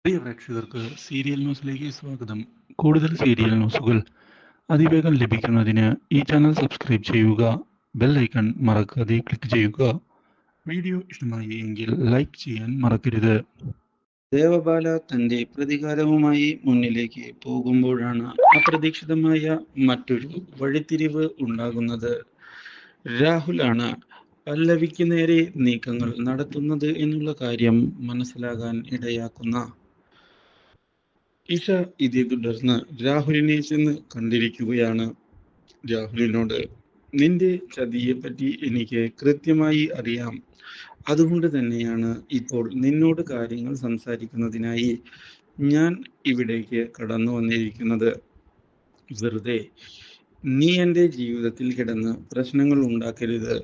പ്രിയ പ്രേക്ഷകർക്ക് സീരിയൽ ന്യൂസിലേക്ക് സ്വാഗതം. കൂടുതൽ സീരിയൽ ന്യൂസുകൾ അതിവേഗം ലഭിക്കുന്നതിന് ഈ ചാനൽ സബ്സ്ക്രൈബ് ചെയ്യുക. ബെൽ ഐക്കൺ മറക്കാതെ ക്ലിക്ക് ചെയ്യുക. വീഡിയോ ഇഷ്ടമായി എങ്കിൽ ലൈക്ക് ചെയ്യാൻ മറക്കരുത്. ദേവബാല തന്റെ പ്രതികാരവുമായി മുന്നിലേക്ക് പോകുമ്പോഴാണ് അപ്രതീക്ഷിതമായ മറ്റൊരു വഴിത്തിരിവ് ഉണ്ടാകുന്നത്. രാഹുലാണ് പല്ലവിക്ക് നേരെ നീക്കങ്ങൾ നടത്തുന്നത് എന്നുള്ള കാര്യം മനസ്സിലാകാൻ ഇടയാക്കുന്ന ഇഷ ഇതേ തുടർന്ന് രാഹുലിനെ ചെന്ന് കണ്ടിരിക്കുകയാണ്. രാഹുലിനോട് നിന്റെ ചതിയെ പറ്റി എനിക്ക് കൃത്യമായി അറിയാം, അതുകൊണ്ട് തന്നെയാണ് ഇപ്പോൾ നിന്നോട് കാര്യങ്ങൾ സംസാരിക്കുന്നതിനായി ഞാൻ ഇവിടേക്ക് കടന്നു വന്നിരിക്കുന്നത്. വെറുതെ നീ എൻ്റെ ജീവിതത്തിൽ കിടന്ന് പ്രശ്നങ്ങൾ ഉണ്ടാക്കരുത്,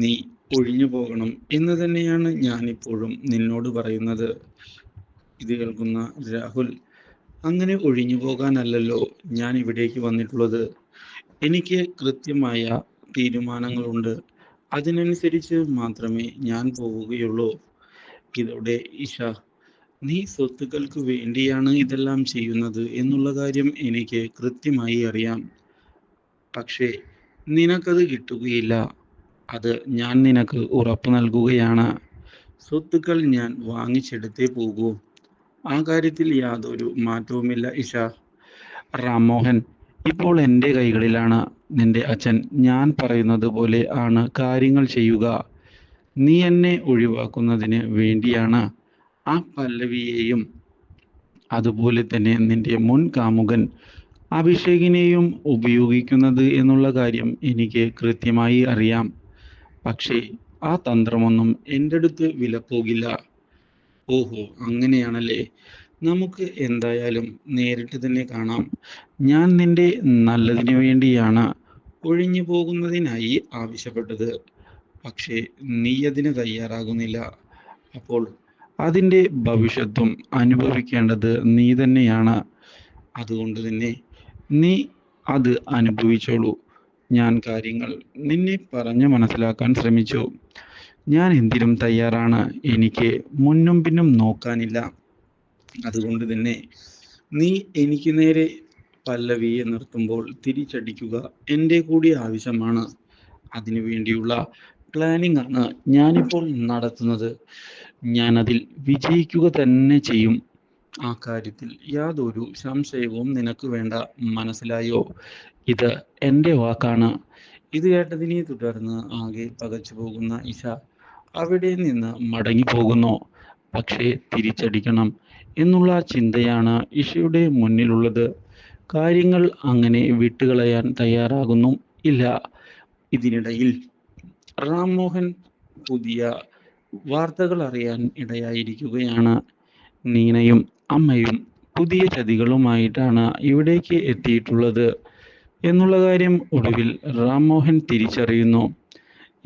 നീ ഒഴിഞ്ഞു പോകണം എന്ന് തന്നെയാണ് ഞാനിപ്പോഴും നിന്നോട് പറയുന്നത്. ഇത് കേൾക്കുന്ന രാഹുൽ, അങ്ങനെ ഒഴിഞ്ഞു പോകാനല്ലല്ലോ ഞാൻ ഇവിടേക്ക് വന്നിട്ടുള്ളത്. എനിക്ക് കൃത്യമായ തീരുമാനങ്ങളുണ്ട്, അതിനനുസരിച്ച് മാത്രമേ ഞാൻ പോവുകയുള്ളൂ. ഇതോടെ ഇഷ, നീ സ്വത്തുക്കൾക്ക് വേണ്ടിയാണ് ഇതെല്ലാം ചെയ്യുന്നത് എന്നുള്ള കാര്യം എനിക്ക് കൃത്യമായി അറിയാം. പക്ഷേ നിനക്കത് കിട്ടുകയില്ല, അത് ഞാൻ നിനക്ക് ഉറപ്പ് നൽകുകയാണ്. സ്വത്തുക്കൾ ഞാൻ വാങ്ങിച്ചെടുത്തേ പോകൂ, ആ കാര്യത്തിൽ യാതൊരു മാറ്റവുമില്ല ഇഷ. റാംമോഹൻ, ഇപ്പോൾ എൻ്റെ കൈകളിലാണ്. നിന്റെ അച്ഛൻ ഞാൻ പറയുന്നത് പോലെ ആണ് കാര്യങ്ങൾ ചെയ്യുക. നീ എന്നെ ഒഴിവാക്കുന്നതിന് വേണ്ടിയാണ് ആ പല്ലവിയെയും അതുപോലെ തന്നെ നിന്റെ മുൻ കാമുകൻ അഭിഷേകിനെയും ഉപയോഗിക്കുന്നത് എന്നുള്ള കാര്യം എനിക്ക് കൃത്യമായി അറിയാം. പക്ഷേ ആ തന്ത്രമൊന്നും എൻ്റെ അടുത്ത് വിലപ്പോകില്ല. ഓഹോ, അങ്ങനെയാണല്ലേ. നമുക്ക് എന്തായാലും നേരിട്ട് തന്നെ കാണാം. ഞാൻ നിന്റെ നല്ലതിനു വേണ്ടിയാണ് ഒഴിഞ്ഞു പോകുന്നതിനായി ആവശ്യപ്പെട്ടത്. പക്ഷേ നീ അതിന് തയ്യാറാകുന്നില്ല. അപ്പോൾ അതിൻ്റെ ഭവിഷ്യത്തും അനുഭവിക്കേണ്ടത് നീ തന്നെയാണ്. അതുകൊണ്ട് തന്നെ നീ അത് അനുഭവിച്ചോളൂ. ഞാൻ കാര്യങ്ങൾ നിന്നെ പറഞ്ഞ് മനസ്സിലാക്കാൻ ശ്രമിച്ചു. ഞാൻ എന്തിനും തയ്യാറാണ്, എനിക്ക് മുന്നും പിന്നും നോക്കാനില്ല. അതുകൊണ്ട് തന്നെ നീ എനിക്ക് നേരെ പല്ലവിയെ നിർത്തുമ്പോൾ തിരിച്ചടിക്കുക എൻ്റെ കൂടി ആവശ്യമാണ്. അതിനു വേണ്ടിയുള്ള പ്ലാനിംഗ് ആണ് ഞാനിപ്പോൾ നടത്തുന്നത്. ഞാനതിൽ വിജയിക്കുക തന്നെ ചെയ്യും. ആ കാര്യത്തിൽ യാതൊരു സംശയവും നിനക്ക് വേണ്ട, മനസ്സിലായോ? ഇത് എൻ്റെ വാക്കാണ്. ഇത് കേട്ടതിനെ തുടർന്ന് ആകെ പകച്ചു പോകുന്ന ഇഷ അവിടെ നിന്ന് മടങ്ങിപ്പോകുന്നു. പക്ഷേ തിരിച്ചടിക്കണം എന്നുള്ള ചിന്തയാണ് ഇഷയുടെ മുന്നിലുള്ളത്. കാര്യങ്ങൾ അങ്ങനെ വിട്ടുകളയാൻ തയ്യാറാകുന്നു ഇല്ല. ഇതിനിടയിൽ റാംമോഹൻ പുതിയ വാർത്തകൾ അറിയാൻ ഇടയായിരിക്കുകയാണ്. നീനയും അമ്മയും പുതിയ ചതികളുമായിട്ടാണ് ഇവിടേക്ക് എത്തിയിട്ടുള്ളത് എന്നുള്ള കാര്യം ഒടുവിൽ റാംമോഹൻ തിരിച്ചറിയുന്നു.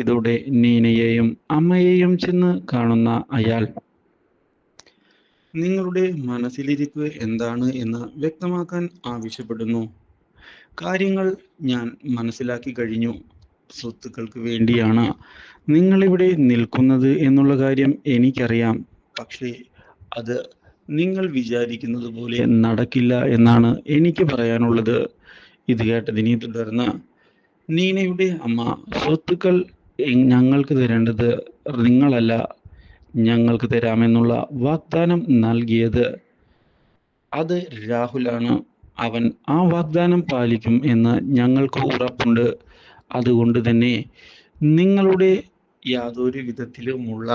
ഇതോടെ നീനയെയും അമ്മയെയും ചെന്ന് കാണുന്ന അയാൾ, നിങ്ങളുടെ മനസ്സിലിരിപ്പ് എന്താണ് എന്ന് വ്യക്തമാക്കാൻ ആവശ്യപ്പെടുന്നു. കാര്യങ്ങൾ ഞാൻ മനസ്സിലാക്കി കഴിഞ്ഞു. സ്വത്തുക്കൾക്ക് വേണ്ടിയാണ് നിങ്ങളിവിടെ നിൽക്കുന്നത് എന്നുള്ള കാര്യം എനിക്കറിയാം. പക്ഷേ അത് നിങ്ങൾ വിചാരിക്കുന്നത് പോലെ നടക്കില്ല എന്നാണ് എനിക്ക് പറയാനുള്ളത്. ഇത് കേട്ടതിനെ തുടർന്ന് നീനയുടെ അമ്മ, സ്വത്തുക്കൾ ഞങ്ങൾക്ക് തരേണ്ടത് നിങ്ങളല്ല, ഞങ്ങൾക്ക് തരാമെന്നുള്ള വാഗ്ദാനം നൽകിയത് അത് രാഹുലാണ്. അവൻ ആ വാഗ്ദാനം പാലിക്കും എന്ന് ഞങ്ങൾക്ക് ഉറപ്പുണ്ട്. അതുകൊണ്ട് തന്നെ നിങ്ങളുടെ യാതൊരു വിധത്തിലുമുള്ള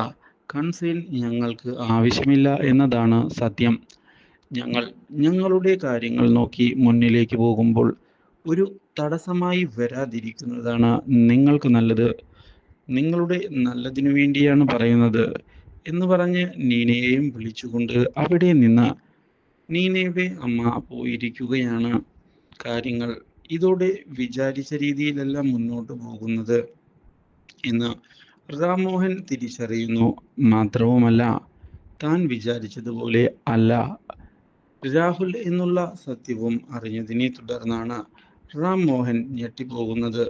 കൺസേൺ ഞങ്ങൾക്ക് ആവശ്യമില്ല എന്നതാണ് സത്യം. ഞങ്ങളുടെ കാര്യങ്ങൾ നോക്കി മുന്നിലേക്ക് പോകുമ്പോൾ ഒരു തടസ്സമായി വരാതിരിക്കുന്നതാണ് നിങ്ങൾക്ക് നല്ലത്. നിങ്ങളുടെ നല്ലതിനു വേണ്ടിയാണ് പറയുന്നത് എന്ന് പറഞ്ഞ് നീനയെയും വിളിച്ചുകൊണ്ട് അവിടെ നിന്ന് നീനയുടെ അമ്മ പോയിരിക്കുകയാണ്. കാര്യങ്ങൾ ഇതോടെ വിചാരിച്ച രീതിയിലല്ല മുന്നോട്ട് പോകുന്നത് എന്ന് റാംമോഹൻ തിരിച്ചറിയുന്നു. മാത്രവുമല്ല, താൻ വിചാരിച്ചതുപോലെ അല്ല രാഹുൽ എന്നുള്ള സത്യവും അറിഞ്ഞതിനെ തുടർന്നാണ് റാംമോഹൻ ഞെട്ടിപ്പോകുന്നത്.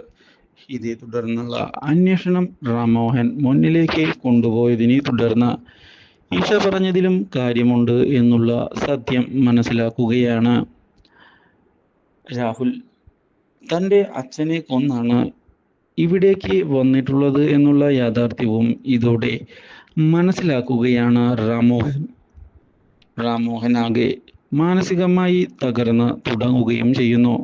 ഇതേ തുടർന്നുള്ള അന്വേഷണം റാംമോഹൻ മുന്നിലേക്ക് കൊണ്ടുപോയതിനെ തുടർന്ന് ഈശ പറഞ്ഞതിലും കാര്യമുണ്ട് എന്നുള്ള സത്യം മനസ്സിലാക്കുകയാണ്. രാഹുൽ തൻ്റെ അച്ഛനെ കൊന്നാണ് ഇവിടേക്ക് വന്നിട്ടുള്ളത് എന്നുള്ള യാഥാർത്ഥ്യവും ഇതോടെ മനസ്സിലാക്കുകയാണ് റാംമോഹൻ. റാംമോഹൻ മാനസികമായി തകർന്ന് തുടങ്ങുകയും ചെയ്യുന്നു.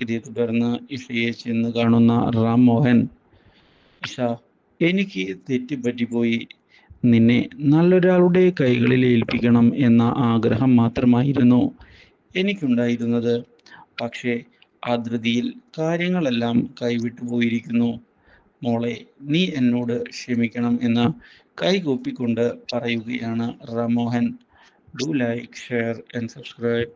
ഇതേ തുടർന്ന് ഇഷയെ ചെന്ന് കാണുന്ന റാംമോഹൻ, ഇഷ, എനിക്ക് തെറ്റുപറ്റിപ്പോയി, നിന്നെ നല്ലൊരാളുടെ കൈകളിൽ ഏൽപ്പിക്കണം എന്ന ആഗ്രഹം മാത്രമായിരുന്നു എനിക്കുണ്ടായിരുന്നത്. പക്ഷേ ആ ധൃതിയിൽ കാര്യങ്ങളെല്ലാം കൈവിട്ടു പോയിരിക്കുന്നു. മോളെ, നീ എന്നോട് ക്ഷമിക്കണം എന്ന് കൈകൂപ്പിക്കൊണ്ട് പറയുകയാണ് Rammohan. Do like, share and subscribe.